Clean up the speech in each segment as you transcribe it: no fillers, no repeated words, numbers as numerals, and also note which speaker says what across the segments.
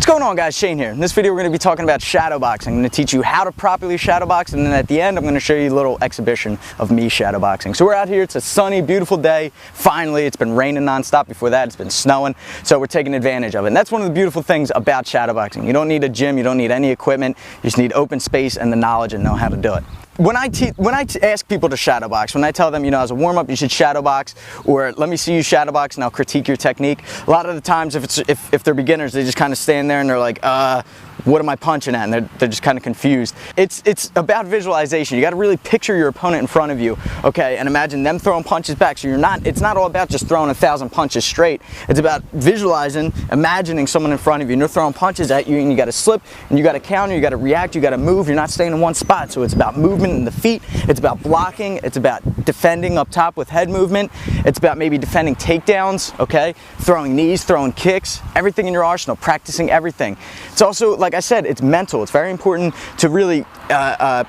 Speaker 1: What's going on, guys? Shane here. In this video we're going to be talking about shadow boxing. I'm going to teach you how to properly shadow box, and then at the end I'm going to show you a little exhibition of me shadow boxing. So we're out here, it's a sunny, beautiful day. Finally, it's been raining non-stop. Before that it's been snowing, so we're taking advantage of it. And that's one of the beautiful things about shadow boxing. You don't need a gym, you don't need any equipment, you just need open space and the knowledge and know how to do it. When I ask people to shadow box, when I tell them, you know, as a warm-up you should shadow box, or let me see you shadow box and I'll critique your technique, a lot of the times if they're beginners, they just kind of stand there and they're like, what am I punching at? And they're just kind of confused. It's about visualization. You got to really picture your opponent in front of you, okay, and imagine them throwing punches back. So it's not all about just throwing 1,000 punches straight. It's about visualizing, imagining someone in front of you, and they're throwing punches at you, and you got to slip, and you got to counter, you got to react, you got to move. You're not staying in one spot. So it's about movement in the feet. It's about blocking. It's about defending up top with head movement. It's about maybe defending takedowns, okay, throwing knees, throwing kicks, everything in your arsenal, practicing everything. It's also, like I said, it's mental. It's very important to really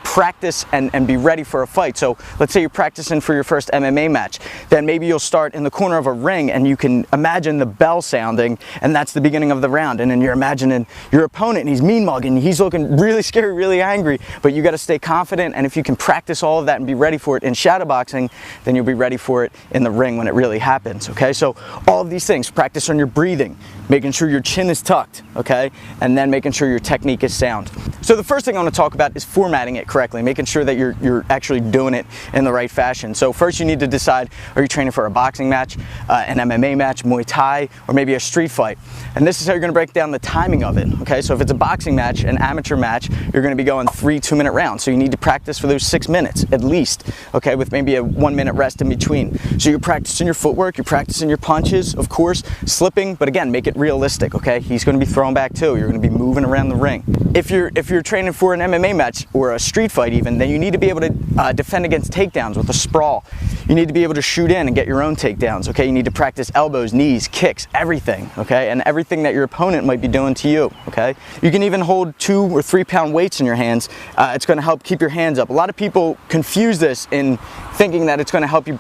Speaker 1: practice and be ready for a fight. So let's say you're practicing for your first MMA match, then maybe you'll start in the corner of a ring and you can imagine the bell sounding, and that's the beginning of the round, and then you're imagining your opponent and he's mean mugging, he's looking really scary, really angry, but you got to stay confident, and if you can practice all of that and be ready for it in shadow boxing, then you'll be ready for it in the ring when it really happens, okay? So all of these things, practice on your breathing, making sure your chin is tucked, okay, and then making sure your technique is sound. So the first thing I want to talk about is formatting it correctly, making sure that you're actually doing it in the right fashion. So first you need to decide, are you training for a boxing match, an MMA match, Muay Thai, or maybe a street fight? And this is how you're going to break down the timing of it, okay? So if it's a boxing match, an amateur match, you're going to be going 3 2-minute rounds. So you need to practice for those 6 minutes at least, okay, with maybe a 1-minute rest in between. So you're practicing your footwork, you're practicing your punches, of course, slipping, but again, make it realistic, okay? He's going to be throwing back too. You're going to be moving around the ring. If you're training for an MMA match or a street fight even, then you need to be able to defend against takedowns with a sprawl. You need to be able to shoot in and get your own takedowns, okay? You need to practice elbows, knees, kicks, everything, okay? And everything that your opponent might be doing to you, okay? You can even hold 2 or 3 pound weights in your hands. It's going to help keep your hands up. A lot of people confuse this in thinking that it's going to help you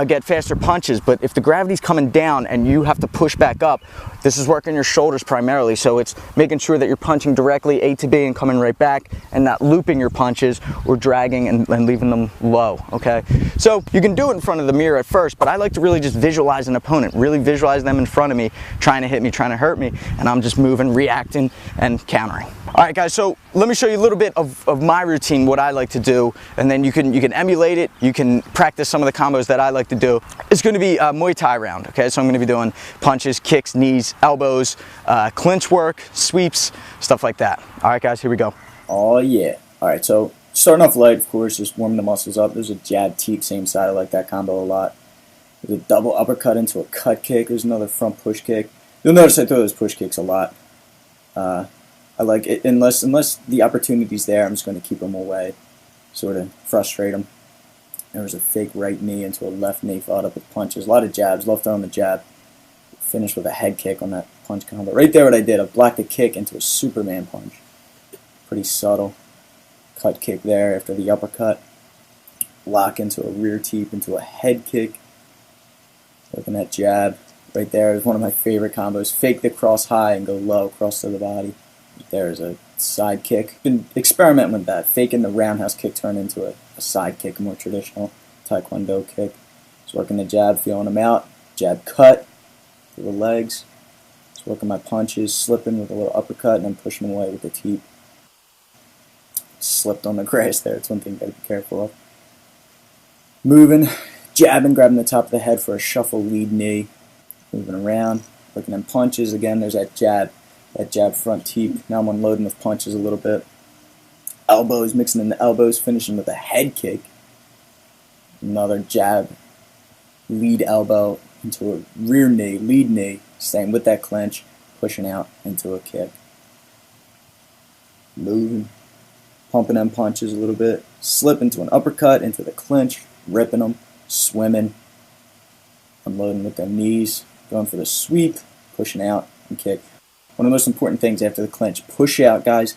Speaker 1: get faster punches, but if the gravity's coming down and you have to push back up, this is working your shoulders primarily, so it's making sure that you're punching directly A to B and coming right back, and not looping your punches or dragging and leaving them low, okay? So you can do it in front of the mirror at first, but I like to really just visualize an opponent, really visualize them in front of me, trying to hit me, trying to hurt me, and I'm just moving, reacting, and countering. All right, guys, so let me show you a little bit of my routine, what I like to do, and then you can emulate it, you can practice some of the combos that I like to do. It's going to be a Muay Thai round, okay? So I'm going to be doing punches, kicks, knees, elbows, clinch work, sweeps, stuff like that. All right, guys, here we go.
Speaker 2: Oh, yeah. All right, so starting off light, of course, just warming the muscles up. There's a jab teak, same side. I like that combo a lot. There's a double uppercut into a cut kick. There's another front push kick. You'll notice I throw those push kicks a lot. I like it, unless the opportunity's there, I'm just going to keep them away, sort of frustrate them. There was a fake right knee into a left knee, followed up with punches. A lot of jabs, love throwing the jab. Finished with a head kick on that punch combo. Right there what I did, I blocked the kick into a Superman punch. Pretty subtle. Cut kick there after the uppercut. Lock into a rear teep, into a head kick. Looking at jab. Right there is one of my favorite combos. Fake the cross high and go low, cross to the body. There's a side kick. Been experimenting with that. Faking the roundhouse kick turn into a side kick, a more traditional taekwondo kick. Just working the jab, feeling them out. Jab cut through the legs. Just working my punches, slipping with a little uppercut, and then pushing away with the teep. Slipped on the grass there. It's one thing you got to be careful of. Moving, jabbing, grabbing the top of the head for a shuffle lead knee. Moving around, working in punches. Again, there's that jab front teep. Now I'm unloading with punches a little bit. Elbows, mixing in the elbows, finishing with a head kick. Another jab, lead elbow into a rear knee, lead knee. Staying with that clinch, pushing out into a kick. Moving, pumping them punches a little bit. Slip into an uppercut, into the clinch, ripping them, swimming. Unloading with their knees, going for the sweep, pushing out and kick. One of the most important things after the clinch, push out, guys,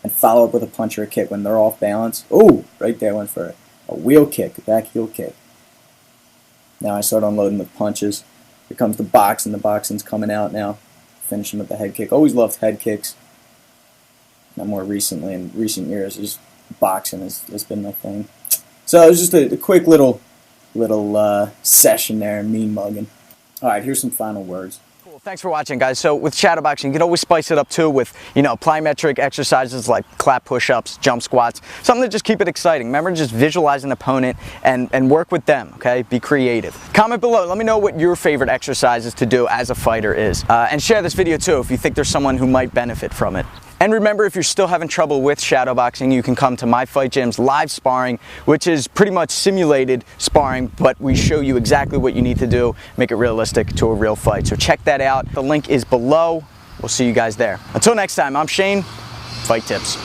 Speaker 2: and follow up with a punch or a kick when they're off balance. Oh, right there, went for a wheel kick, a back heel kick. Now I start unloading with punches. Here comes the box, and the boxing's coming out now. finishing with the head kick. Always loved head kicks. Now more recently, in recent years, just boxing has been my thing. So it was just a quick little session there, mean mugging. All right, here's some final words.
Speaker 1: Cool. Thanks for watching, guys. So with shadowboxing, you can always spice it up too with, plyometric exercises like clap push-ups, jump squats, something to just keep it exciting. Remember, just visualize an opponent and work with them, okay? Be creative. Comment below. Let me know what your favorite exercises to do as a fighter is. And share this video too if you think there's someone who might benefit from it. And remember, if you're still having trouble with shadowboxing, you can come to My Fight Gym's live sparring, which is pretty much simulated sparring, but we show you exactly what you need to do, make it realistic to a real fight. So check that out. The link is below. We'll see you guys there. Until next time, I'm Shane. Fight Tips.